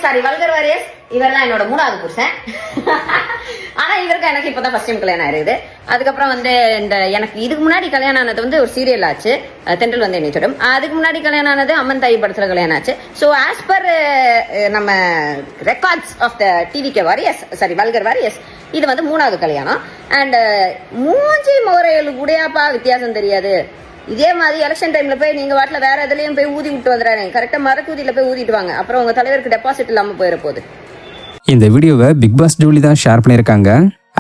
Sorry vulgar warriors. இவர் தான் என்னோட மூணாவது புருஷன். ஆனா இவருக்கு எனக்கு இப்பதான் ஃபர்ஸ்ட் டைம் கல்யாணம் ஆயிருது. அதுக்கப்புறம் வந்து இந்த எனக்கு இதுக்கு முன்னாடி கல்யாணம் ஆனது வந்து ஒரு சீரியல் ஆச்சு, தென்றல் வந்து என்னை சுடும். அதுக்கு முன்னாடி கல்யாணம் ஆனது அம்மன் தாய் படத்துல கல்யாணம் ஆச்சு. ஸோ ஆஸ் பர் நம்ம records of the TVK warriors, sorry vulgar warriors, இது வந்து மூணாவது கல்யாணம். அண்ட் மூஞ்சி முறைகளுக்கு கூடயாப்பா வித்தியாசம் தெரியாது. இதே மாதிரி எலெக்ஷன் டைம்ல போய் நீங்க வாட்டில வேற எதுலயும் போய் ஊதி விட்டு வந்துடுறாங்க. கரெக்டா மரக்கூதியில போய் ஊதிட்டு வாங்க, அப்புறம் உங்க தலைவருக்கு டெபாசிட் இல்லாம போயிட போகுது. இந்த வீடியோவை பிக் பாஸ் ஜூலி தான் ஷேர் பண்ணியிருக்காங்க.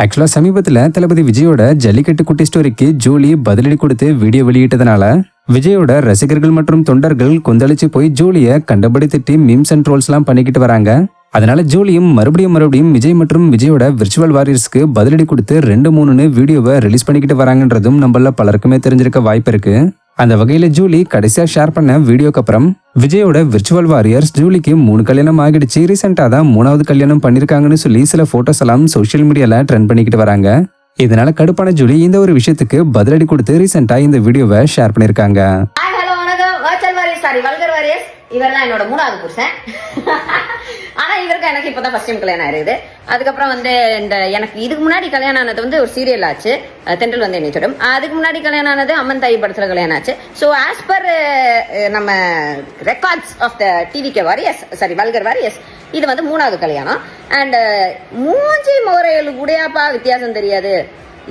ஆக்சுவலா சமீபத்தில் தளபதி விஜயோட ஜல்லிக்கட்டு குட்டி ஸ்டோரிக்கு ஜூலி பதிலடி கொடுத்து வீடியோ வெளியிட்டதுனால விஜயோட ரசிகர்கள் மற்றும் தொண்டர்கள் கொந்தளிச்சு போய் ஜூலியை கண்டபடி திட்டி மீம்ஸ் அண்ட் ட்ரோல்ஸ் எல்லாம் பண்ணிக்கிட்டு வராங்க. அதனால ஜூலியும் மறுபடியும் விஜய் மற்றும் விஜயோட விர்ச்சுவல் வாரியர்ஸ்க்கு பதிலடி கொடுத்து 2-3 வீடியோவை ரிலீஸ் பண்ணிக்கிட்டு வராங்கன்றதும் நம்மள பலருக்குமே தெரிஞ்சிருக்க வாய்ப்பு இருக்கு. அந்த வகையில ஜூலி கடைசியா ஷேர் பண்ண வீடியோக்கு அப்புறம் விஜயோட விர்ச்சுவல் வாரியர்ஸ் ஜூலிக்கு 3 கல்யாணம் ஆகிடுச்சு, ரீசெண்டா தான் 3வது கல்யாணம் பண்ணிருக்காங்கன்னு சொல்லி சில போட்டோஸ் எல்லாம் சோசியல் மீடியால ட்ரெண்ட் பண்ணிக்கிட்டு வராங்க. இதனால கடுப்பான ஜூலி இந்த ஒரு விஷயத்துக்கு பதிலடி கொடுத்து ரீசெண்டா இந்த வீடியோவை ஷேர் பண்ணிருக்காங்க. இவர் தான் என்னோட மூணாவது புருஷன். ஆனா இவருக்கு எனக்கு இப்பதான் ஃபர்ஸ்ட் டைம் கல்யாணம் ஆயிருது. அதுக்கப்புறம் வந்து இந்த எனக்கு இதுக்கு முன்னாடி கல்யாணம் ஆனது வந்து ஒரு சீரியல் ஆச்சு, தென்றல் வந்து என்னை சுடும். அதுக்கு முன்னாடி கல்யாணம் ஆனது அம்மன் தாய் படத்துல கல்யாணம் ஆச்சு. ஸோ ஆஸ் பர் நம்ம records of the TVK warriors, sorry vulgar warriors, இது வந்து மூணாவது கல்யாணம். அண்ட் மூஞ்சி முறைகளுக்கு கூடயாப்பா வித்தியாசம் தெரியாது.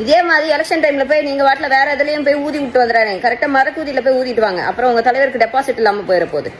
இதே மாதிரி எலெக்ஷன் டைம்ல போய் நீங்க வாட்டில வேற எதுலயும் போய் ஊதி விட்டு வந்துடுறாங்க. கரெக்டா மரக்கூதியில போய் ஊதிட்டு வாங்க, அப்புறம் உங்க தலைவருக்கு டெபாசிட் இல்லாம போயிட போகுது.